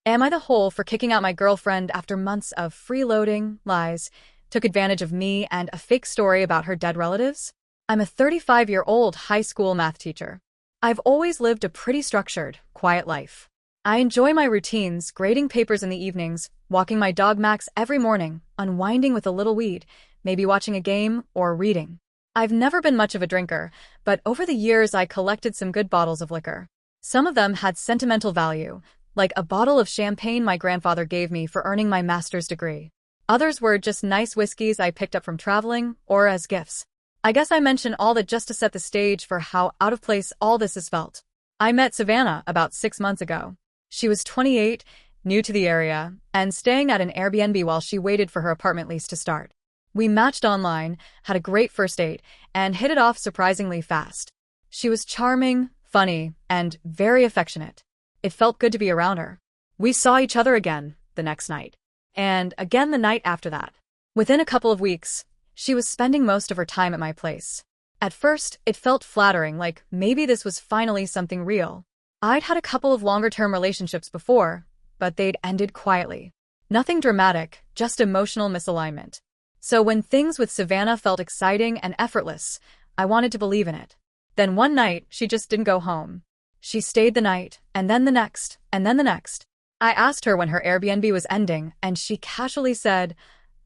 Am I the whole for kicking out my girlfriend after months of freeloading, lies, took advantage of me and a fake story about her dead relatives? I'm a 35-year-old high school math teacher. I've always lived a pretty structured, quiet life. I enjoy my routines, grading papers in the evenings, walking my dog Max every morning, unwinding with a little weed, maybe watching a game or reading. I've never been much of a drinker, but over the years I collected some good bottles of liquor. Some of them had sentimental value, like a bottle of champagne my grandfather gave me for earning my master's degree. Others were just nice whiskeys I picked up from traveling or as gifts. I guess I mention all that just to set the stage for how out of place all this has felt. I met Savannah about 6 months ago. She was 28, new to the area, and staying at an Airbnb while she waited for her apartment lease to start. We matched online, had a great first date, and hit it off surprisingly fast. She was charming, funny, and very affectionate. It felt good to be around her. We saw each other again the next night, and again the night after that. Within a couple of weeks, she was spending most of her time at my place. At first, it felt flattering, like maybe this was finally something real. I'd had a couple of longer-term relationships before, but they'd ended quietly. Nothing dramatic, just emotional misalignment. So when things with Savannah felt exciting and effortless, I wanted to believe in it. Then one night, she just didn't go home. She stayed the night, and then the next, and then the next. I asked her when her Airbnb was ending, and she casually said,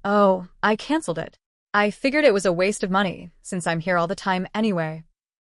"Oh, I canceled it. I figured it was a waste of money, since I'm here all the time anyway."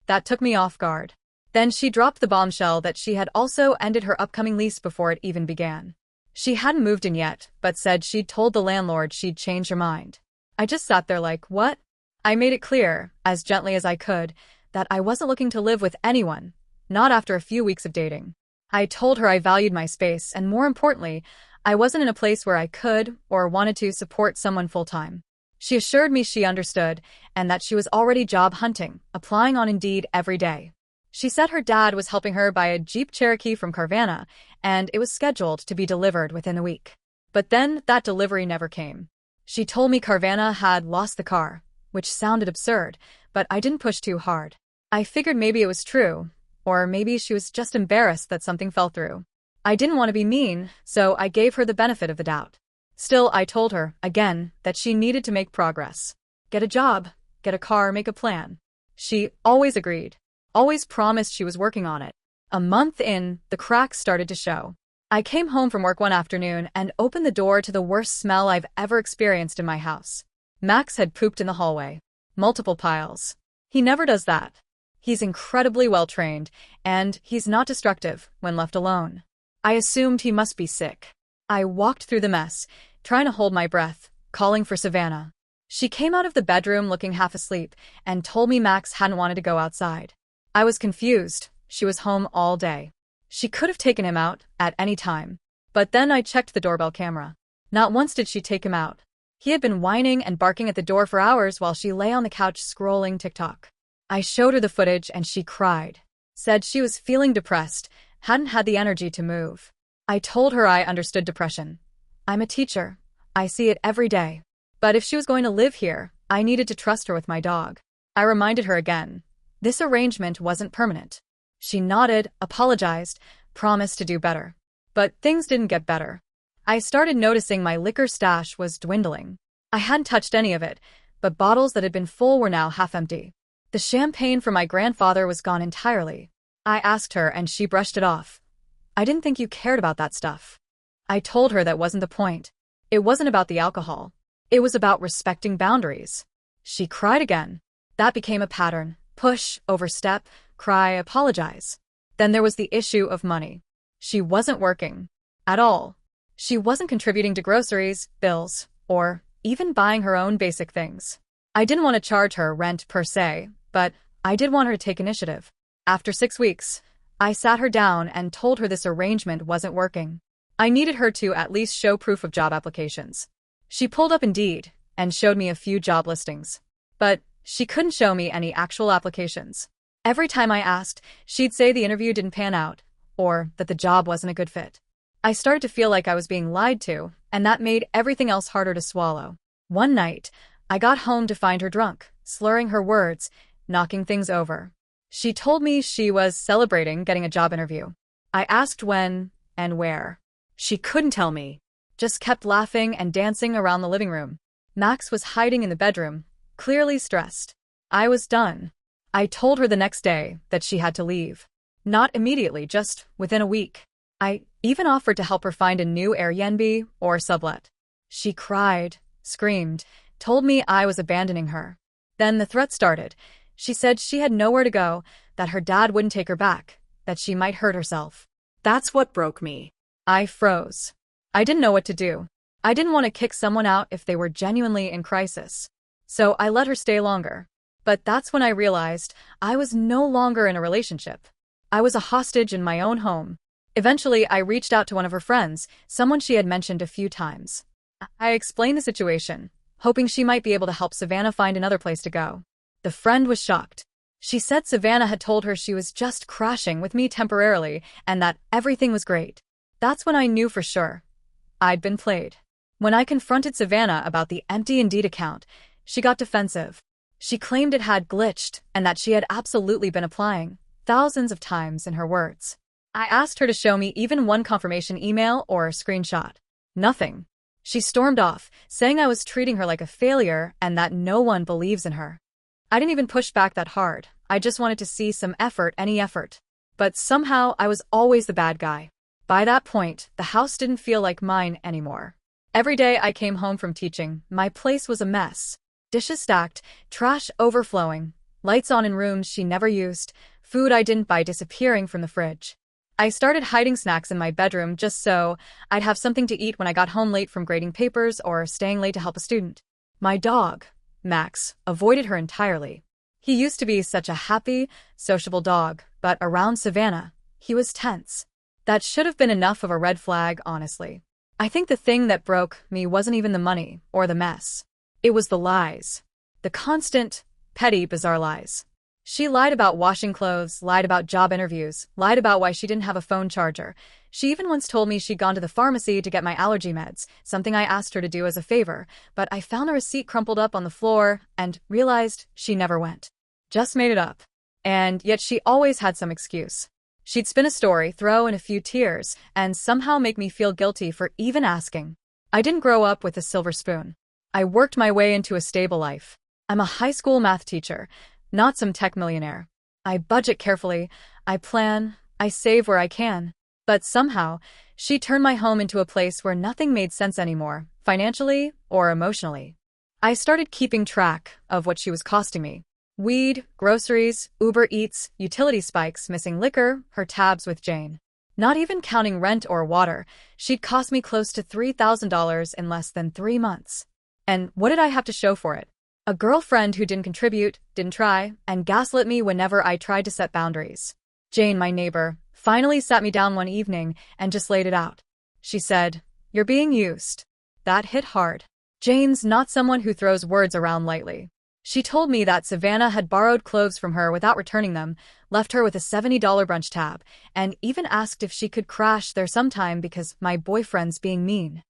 That took me off guard. Then she dropped the bombshell that she had also ended her upcoming lease before it even began. She hadn't moved in yet, but said she'd told the landlord she'd changed her mind. I just sat there like, what? I made it clear, as gently as I could, that I wasn't looking to live with anyone, not after a few weeks of dating. I told her I valued my space, and more importantly, I wasn't in a place where I could or wanted to support someone full-time. She assured me she understood, and that she was already job hunting, applying on Indeed every day. She said her dad was helping her buy a Jeep Cherokee from Carvana, and it was scheduled to be delivered within a week. But then that delivery never came. She told me Carvana had lost the car, which sounded absurd, but I didn't push too hard. I figured maybe it was true, or maybe she was just embarrassed that something fell through. I didn't want to be mean, so I gave her the benefit of the doubt. Still, I told her, again, that she needed to make progress. Get a job, get a car, make a plan. She always agreed. Always promised she was working on it. A month in, the cracks started to show. I came home from work one afternoon and opened the door to the worst smell I've ever experienced in my house. Max had pooped in the hallway. Multiple piles. He never does that. He's incredibly well-trained, and he's not destructive when left alone. I assumed he must be sick. I walked through the mess, trying to hold my breath, calling for Savannah. She came out of the bedroom looking half asleep and told me Max hadn't wanted to go outside. I was confused. She was home all day. She could have taken him out at any time. But then I checked the doorbell camera. Not once did she take him out. He had been whining and barking at the door for hours while she lay on the couch scrolling TikTok. I showed her the footage and she cried. Said she was feeling depressed, hadn't had the energy to move. I told her I understood depression. I'm a teacher. I see it every day. But if she was going to live here, I needed to trust her with my dog. I reminded her again. This arrangement wasn't permanent. She nodded, apologized, promised to do better. But things didn't get better. I started noticing my liquor stash was dwindling. I hadn't touched any of it, but bottles that had been full were now half empty. The champagne from my grandfather was gone entirely. I asked her and she brushed it off. I didn't think you cared about that stuff. I told her that wasn't the point. It wasn't about the alcohol. It was about respecting boundaries. She cried again. That became a pattern. Push, overstep, cry, apologize. Then there was the issue of money. She wasn't working. At all. She wasn't contributing to groceries, bills, or even buying her own basic things. I didn't want to charge her rent per se, but I did want her to take initiative. After 6 weeks, I sat her down and told her this arrangement wasn't working. I needed her to at least show proof of job applications. She pulled up Indeed and showed me a few job listings. But she couldn't show me any actual applications. Every time I asked, she'd say the interview didn't pan out, or that the job wasn't a good fit. I started to feel like I was being lied to, and that made everything else harder to swallow. One night, I got home to find her drunk, slurring her words, knocking things over. She told me she was celebrating getting a job interview. I asked when and where. She couldn't tell me. Just kept laughing and dancing around the living room. Max was hiding in the bedroom, clearly stressed. I was done. I told her the next day that she had to leave. Not immediately, just within a week. I even offered to help her find a new Airbnb or sublet. She cried, screamed, told me I was abandoning her. Then the threat started. She said she had nowhere to go, that her dad wouldn't take her back, that she might hurt herself. That's what broke me. I froze. I didn't know what to do. I didn't want to kick someone out if they were genuinely in crisis. So I let her stay longer. But that's when I realized I was no longer in a relationship. I was a hostage in my own home. Eventually, I reached out to one of her friends, someone she had mentioned a few times. I explained the situation, hoping she might be able to help Savannah find another place to go. The friend was shocked. She said Savannah had told her she was just crashing with me temporarily and that everything was great. That's when I knew for sure. I'd been played. When I confronted Savannah about the empty Indeed account, she got defensive. She claimed it had glitched and that she had absolutely been applying, thousands of times in her words. I asked her to show me even one confirmation email or a screenshot. Nothing. She stormed off, saying I was treating her like a failure and that no one believes in her. I didn't even push back that hard. I just wanted to see some effort, any effort. But somehow I was always the bad guy. By that point, the house didn't feel like mine anymore. Every day I came home from teaching, my place was a mess. Dishes stacked, trash overflowing, lights on in rooms she never used, food I didn't buy disappearing from the fridge. I started hiding snacks in my bedroom just so I'd have something to eat when I got home late from grading papers or staying late to help a student. My dog, Max, avoided her entirely. He used to be such a happy, sociable dog, but around Savannah, he was tense. That should have been enough of a red flag, honestly. I think the thing that broke me wasn't even the money or the mess. It was the lies. The constant, petty, bizarre lies. She lied about washing clothes, lied about job interviews, lied about why she didn't have a phone charger. She even once told me she'd gone to the pharmacy to get my allergy meds, something I asked her to do as a favor, but I found a receipt crumpled up on the floor and realized she never went. Just made it up. And yet she always had some excuse. She'd spin a story, throw in a few tears, and somehow make me feel guilty for even asking. I didn't grow up with a silver spoon. I worked my way into a stable life. I'm a high school math teacher, not some tech millionaire. I budget carefully, I plan, I save where I can. But somehow, she turned my home into a place where nothing made sense anymore, financially or emotionally. I started keeping track of what she was costing me. Weed, groceries, Uber Eats, utility spikes, missing liquor, her tabs with Jane. Not even counting rent or water, she'd cost me close to $3,000 in less than 3 months. And what did I have to show for it? A girlfriend who didn't contribute, didn't try, and gaslit me whenever I tried to set boundaries. Jane, my neighbor, finally sat me down one evening and just laid it out. She said, "You're being used." That hit hard. Jane's not someone who throws words around lightly. She told me that Savannah had borrowed clothes from her without returning them, left her with a $70 brunch tab, and even asked if she could crash there sometime because my boyfriend's being mean.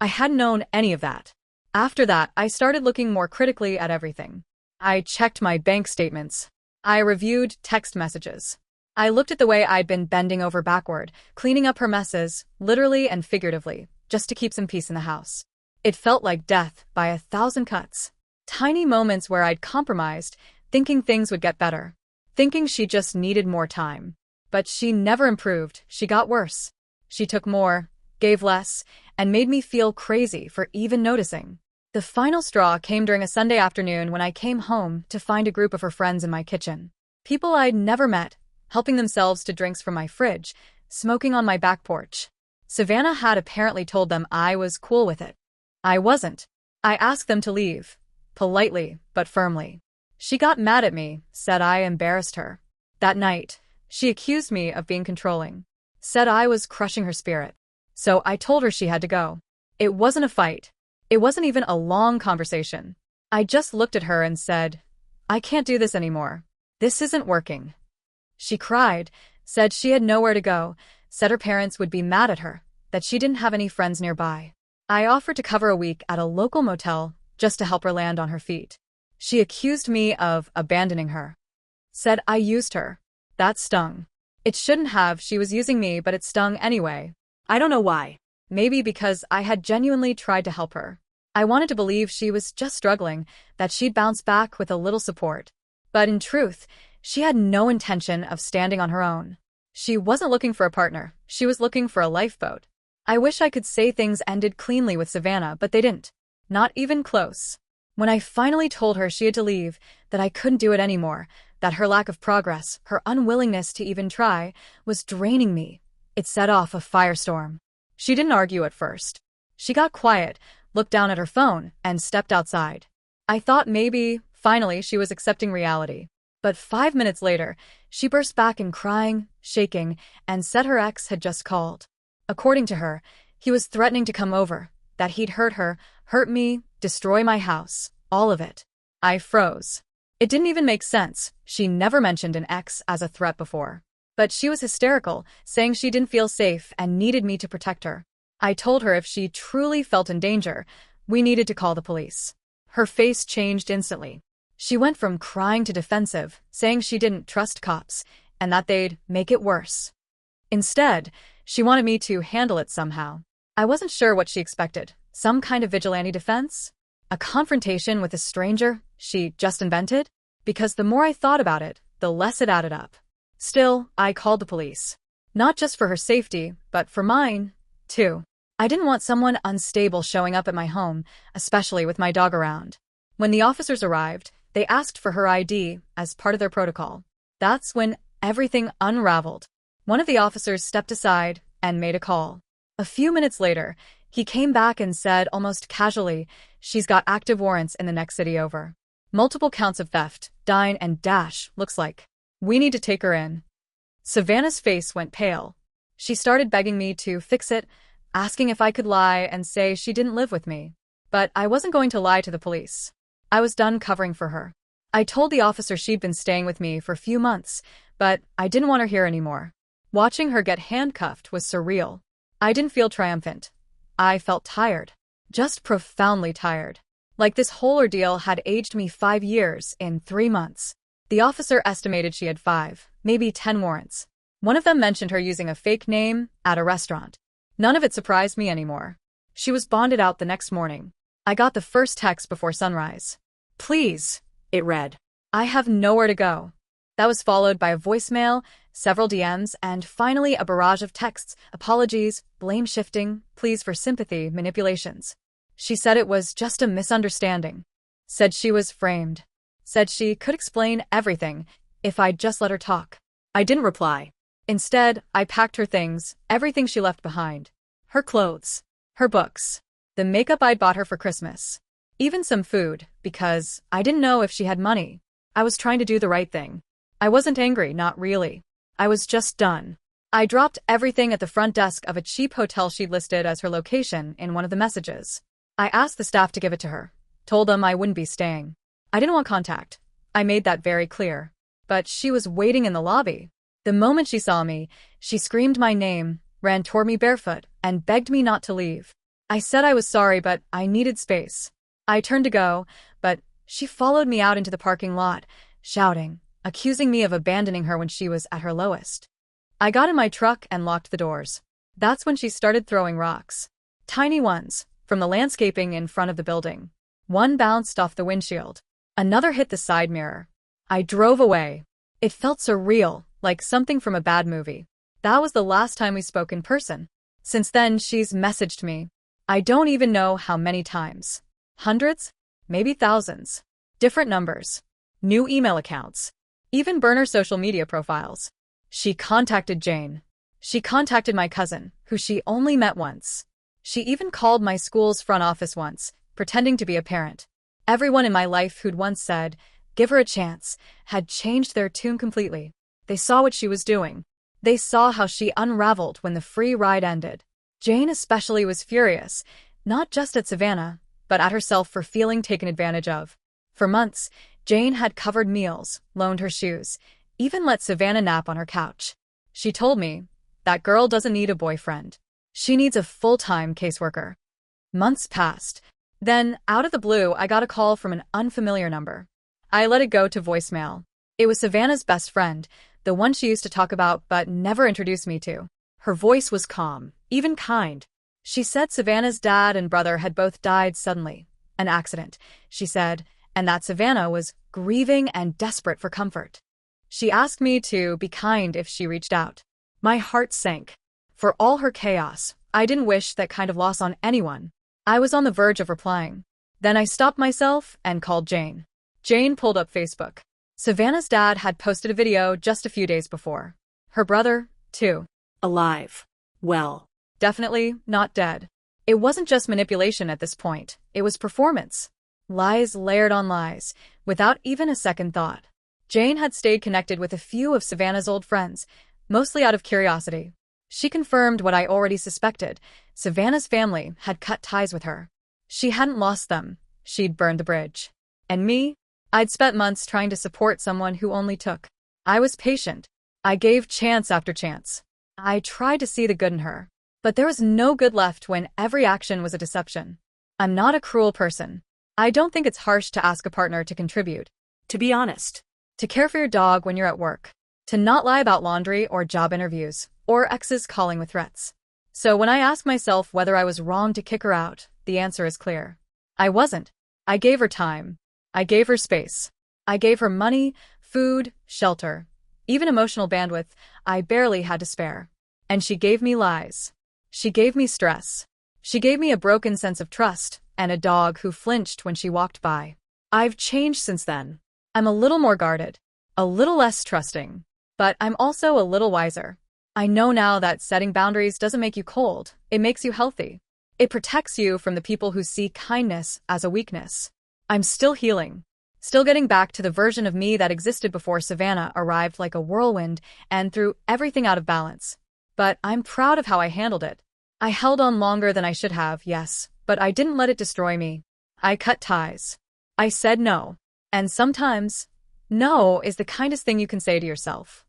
I hadn't known any of that. After that, I started looking more critically at everything. I checked my bank statements. I reviewed text messages. I looked at the way I'd been bending over backward, cleaning up her messes, literally and figuratively, just to keep some peace in the house. It felt like death by 1,000 cuts. Tiny moments where I'd compromised, thinking things would get better, thinking she just needed more time. But she never improved, she got worse. She took more, gave less, and made me feel crazy for even noticing. The final straw came during a Sunday afternoon when I came home to find a group of her friends in my kitchen. People I'd never met, helping themselves to drinks from my fridge, smoking on my back porch. Savannah had apparently told them I was cool with it. I wasn't. I asked them to leave. Politely, but firmly. She got mad at me, said I embarrassed her. That night, she accused me of being controlling, said I was crushing her spirit. So I told her she had to go. It wasn't a fight. It wasn't even a long conversation. I just looked at her and said, "I can't do this anymore. This isn't working." She cried, said she had nowhere to go, said her parents would be mad at her, that she didn't have any friends nearby. I offered to cover a week at a local motel just to help her land on her feet. She accused me of abandoning her. Said I used her. That stung. It shouldn't have, she was using me, but it stung anyway. I don't know why. Maybe because I had genuinely tried to help her. I wanted to believe she was just struggling, that she'd bounce back with a little support. But in truth, she had no intention of standing on her own. She wasn't looking for a partner, she was looking for a lifeboat. I wish I could say things ended cleanly with Savannah, but they didn't. Not even close. When I finally told her she had to leave, that I couldn't do it anymore, that her lack of progress, her unwillingness to even try, was draining me, it set off a firestorm. She didn't argue at first. She got quiet, looked down at her phone, and stepped outside. I thought maybe, finally, she was accepting reality. But 5 minutes later, she burst back in crying, shaking, and said her ex had just called. According to her, he was threatening to come over, that he'd hurt her, hurt me, destroy my house, all of it. I froze. It didn't even make sense. She never mentioned an ex as a threat before. But she was hysterical, saying she didn't feel safe and needed me to protect her. I told her if she truly felt in danger, we needed to call the police. Her face changed instantly. She went from crying to defensive, saying she didn't trust cops, and that they'd make it worse. Instead, she wanted me to handle it somehow. I wasn't sure what she expected. Some kind of vigilante defense? A confrontation with a stranger she just invented? Because the more I thought about it, the less it added up. Still, I called the police. Not just for her safety, but for mine, too. I didn't want someone unstable showing up at my home, especially with my dog around. When the officers arrived, they asked for her ID as part of their protocol. That's when everything unraveled. One of the officers stepped aside and made a call. A few minutes later, he came back and said almost casually, "She's got active warrants in the next city over. Multiple counts of theft, dine and dash, looks like. We need to take her in." Savannah's face went pale. She started begging me to fix it, asking if I could lie and say she didn't live with me. But I wasn't going to lie to the police. I was done covering for her. I told the officer she'd been staying with me for a few months, but I didn't want her here anymore. Watching her get handcuffed was surreal. I didn't feel triumphant. I felt tired. Just profoundly tired. Like this whole ordeal had aged me 5 years in 3 months. The officer estimated she had 5, maybe 10 warrants. One of them mentioned her using a fake name at a restaurant. None of it surprised me anymore. She was bonded out the next morning. I got the first text before sunrise. "Please," it read. "I have nowhere to go." That was followed by a voicemail, several DMs, and finally a barrage of texts, apologies, blame shifting, pleas for sympathy, manipulations. She said it was just a misunderstanding. Said she was framed. Said she could explain everything if I'd just let her talk. I didn't reply. Instead, I packed her things, everything she left behind. Her clothes, her books, the makeup I'd bought her for Christmas. Even some food, because I didn't know if she had money. I was trying to do the right thing. I wasn't angry, not really. I was just done. I dropped everything at the front desk of a cheap hotel she'd listed as her location in one of the messages. I asked the staff to give it to her. Told them I wouldn't be staying. I didn't want contact. I made that very clear. But she was waiting in the lobby. The moment she saw me, she screamed my name, ran toward me barefoot, and begged me not to leave. I said I was sorry, but I needed space. I turned to go, but she followed me out into the parking lot, shouting, accusing me of abandoning her when she was at her lowest. I got in my truck and locked the doors. That's when she started throwing rocks. Tiny ones, from the landscaping in front of the building. One bounced off the windshield. Another hit the side mirror. I drove away. It felt surreal, like something from a bad movie. That was the last time we spoke in person. Since then, she's messaged me. I don't even know how many times. Hundreds? Maybe thousands. Different numbers. New email accounts. Even burner social media profiles. She contacted Jane. She contacted my cousin, who she only met once. She even called my school's front office once, pretending to be a parent. Everyone in my life who'd once said, "Give her a chance," had changed their tune completely. They saw what she was doing. They saw how she unraveled when the free ride ended. Jane especially was furious, not just at Savannah, but at herself for feeling taken advantage of. For months, Jane had covered meals, loaned her shoes, even let Savannah nap on her couch. She told me, "That girl doesn't need a boyfriend. She needs a full-time caseworker." Months passed. Then, out of the blue, I got a call from an unfamiliar number. I let it go to voicemail. It was Savannah's best friend, the one she used to talk about but never introduced me to. Her voice was calm, even kind. She said Savannah's dad and brother had both died suddenly. An accident, she said, and that Savannah was grieving and desperate for comfort. She asked me to be kind if she reached out. My heart sank. For all her chaos, I didn't wish that kind of loss on anyone. I was on the verge of replying. Then I stopped myself and called Jane. Jane pulled up Facebook. Savannah's dad had posted a video just a few days before. Her brother, too. Alive. Well. Definitely not dead. It wasn't just manipulation at this point. It was performance. Lies layered on lies, without even a second thought. Jane had stayed connected with a few of Savannah's old friends, mostly out of curiosity. She confirmed what I already suspected. Savannah's family had cut ties with her. She hadn't lost them. She'd burned the bridge. And me? I'd spent months trying to support someone who only took. I was patient. I gave chance after chance. I tried to see the good in her. But there was no good left when every action was a deception. I'm not a cruel person. I don't think it's harsh to ask a partner to contribute. To be honest. To care for your dog when you're at work. To not lie about laundry or job interviews, or exes calling with threats. So when I ask myself whether I was wrong to kick her out, the answer is clear. I wasn't. I gave her time. I gave her space. I gave her money, food, shelter, even emotional bandwidth I barely had to spare. And she gave me lies. She gave me stress. She gave me a broken sense of trust and a dog who flinched when she walked by. I've changed since then. I'm a little more guarded, a little less trusting, but I'm also a little wiser. I know now that setting boundaries doesn't make you cold, it makes you healthy. It protects you from the people who see kindness as a weakness. I'm still healing, still getting back to the version of me that existed before Savannah arrived like a whirlwind and threw everything out of balance. But I'm proud of how I handled it. I held on longer than I should have, yes, but I didn't let it destroy me. I cut ties. I said no. And sometimes, no is the kindest thing you can say to yourself.